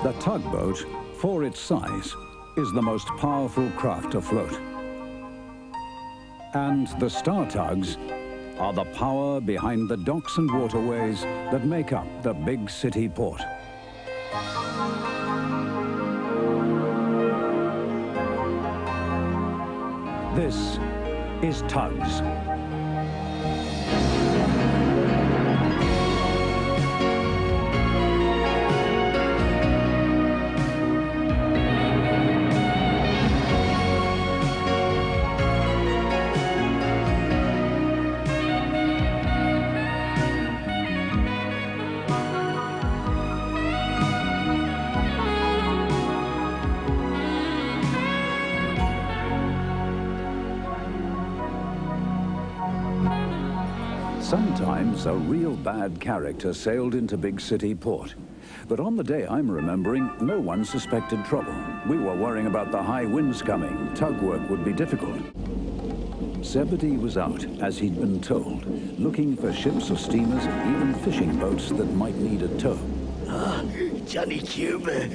The tugboat, for its size, is the most powerful craft afloat. And the Star Tugs are the power behind the docks and waterways that make up the big city port. This is TUGS. Sometimes a real bad character sailed into big city port. But on the day I'm remembering, no one suspected trouble. We were worrying about the high winds coming. Tug work would be difficult. Zebedee was out, as he'd been told, looking for ships or steamers, even fishing boats that might need a tow. Ah, Johnny Cuba.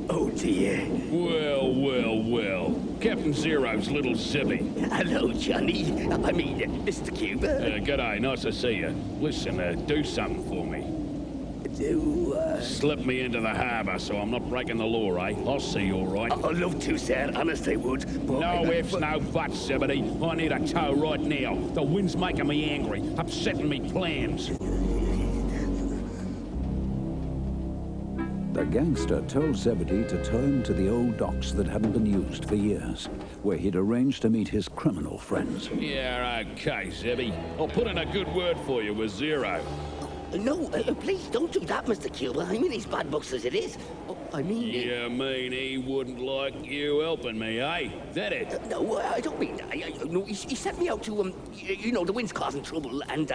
Oh dear. Well, well, well. Captain Zero's little Zibby. Hello, Johnny. I mean, Mr. Cuba. G'day, nice to see you. Listen, do something for me. Slip me into the harbour so I'm not breaking the law, eh? I'll see you all right. I'd love to, sir. Honest, I would. But no ifs, no buts, Zebedee. I need a tow right now. The wind's making me angry, upsetting me plans. The gangster told Zebedee to tow him to the old docks that hadn't been used for years, where he'd arranged to meet his criminal friends. Yeah, okay, Zebby. I'll put in a good word for you with Zero. No, please don't do that, Mr. Cuba. I mean, he's bad books as it is. I mean... You mean he wouldn't like you helping me, eh? That it? No, I don't mean that. No, he sent me out to, you know, the wind's causing trouble, and,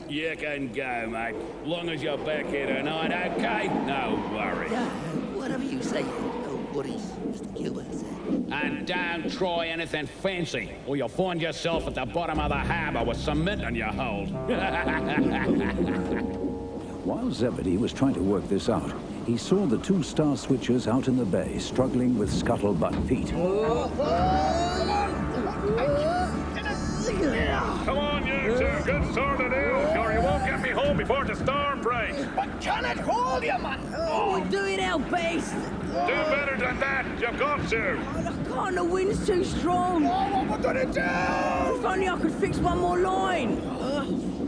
You can go, mate. Long as you're back here tonight, okay? No worries. Yeah, whatever you say. No worries, Mr. Cuba. And don't try anything fancy, or you'll find yourself at the bottom of the harbour with cement in your hold. While Zebedee was trying to work this out, he saw the two star switchers out in the bay, struggling with scuttlebutt feet. Come on, you two, get sorted out, or you won't get me home before the storm breaks. I cannot hold you, man. We're doing our best. Do better than that, you've got to. I can't, the wind's too strong. Oh, what am I gonna do? If only I could fix one more line.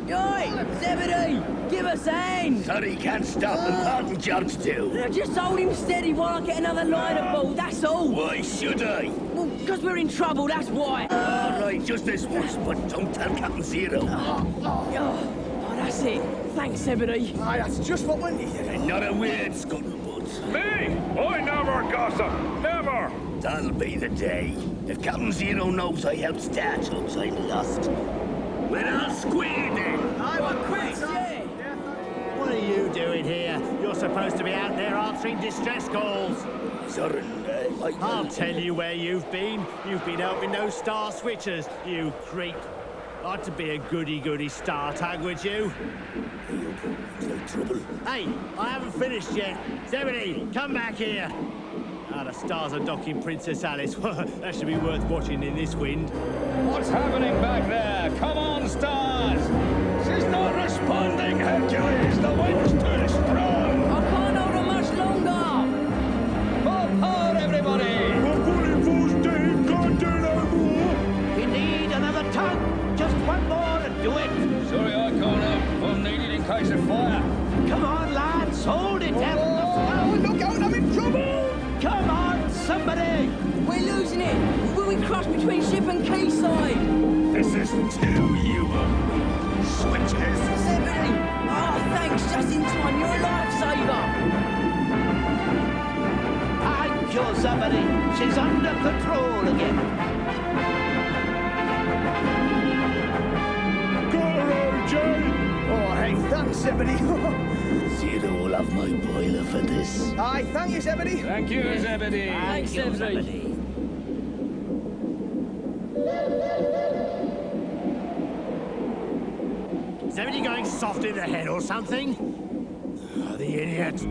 Oi, Zebedee, give us a hand. Sorry, can't stop and Martin jobs too. Just hold him steady while I get another line aboard, that's all. Why should I? Well, because we're in trouble, that's why. All right, just this once, but don't tell Captain Zero. Oh, that's it. Thanks, Zebedee. Aye, that's just what we needed. And not a word, scuttlebutt. Me? I never gossip, never. That'll be the day. If Captain Zero knows I helped Star Tugs, I'm lost. We're all squared then. I want Quick, yeah. What are you doing here? You're supposed to be out there answering distress calls. Surrender. I'll tell you where you've been. You've been helping those star switchers, you creep. Ought to be a goody-goody star tag, would you? No trouble. Hey, I haven't finished yet. Zebedee, come back here. Ah, the stars are docking Princess Alice. That should be worth watching in this wind. What's happening back there? Come on, stars! She's not responding, Hercules! The wind's too strong! I can't hold her much longer! Pull hard, everybody! I'm pulling full steam, can't do no more. We need another tug. Just one more and do it. Sorry I can't help. I'm needed in case of fire. Come on, lads. Hold it down. Oh, look out, I'm in trouble. Come on, somebody. We're losing it. Will we cross between ship and quayside? This is too human. Switches. Zebedee! Oh, thanks, just in time. You're a lifesaver. Thank you, Zebedee. She's under control again. Got her, OJ. Oh, hey, thanks, Zebedee. Zero will have my boiler for this. Aye, thank you, Zebedee. Thank you, Zebedee. Thanks, Zebedee. Zebedee going soft in the head or something? Oh, the idiot.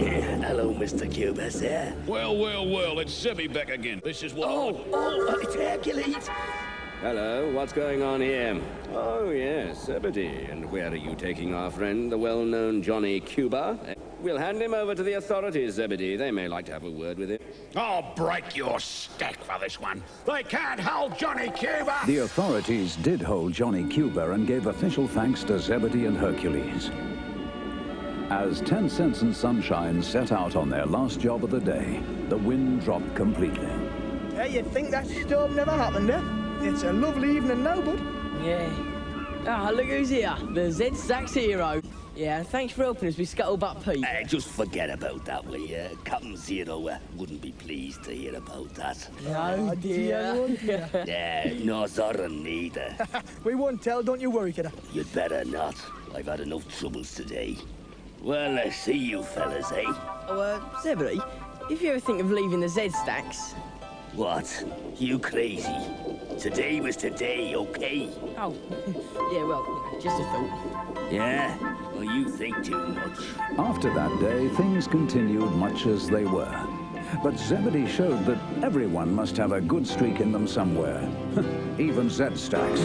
Hello, Mr. Cuba, sir. Well, it's Zebby back again. This is what... It's Hercules. Hello, what's going on here? Oh, yes, Zebedee. And where are you taking our friend, the well-known Johnny Cuba? We'll hand him over to the authorities, Zebedee. They may like to have a word with him. I'll break your stack for this one. They can't hold Johnny Cuba! The authorities did hold Johnny Cuba and gave official thanks to Zebedee and Hercules. As 10 Cents and Sunshine set out on their last job of the day, the wind dropped completely. Hey, you'd think that storm never happened, eh? It's a lovely evening now, bud. Yeah. Ah, look who's here. The Z-Stacks hero. Yeah, thanks for helping us with Scuttlebutt Pete. Just forget about that, will you? Captain Zero wouldn't be pleased to hear about that. Oh, dear. Yeah, no, Zoran neither. We won't tell, don't you worry, kidder. You'd better not. I've had enough troubles today. Well, see you fellas, eh? Oh, Zebedee, if you ever think of leaving the Z-Stacks... What? You crazy? Today was today, okay? Oh, yeah, well, just a thought. Yeah? Well, you think too much. After that day, things continued much as they were. But Zebedee showed that everyone must have a good streak in them somewhere. Even Z-Stacks.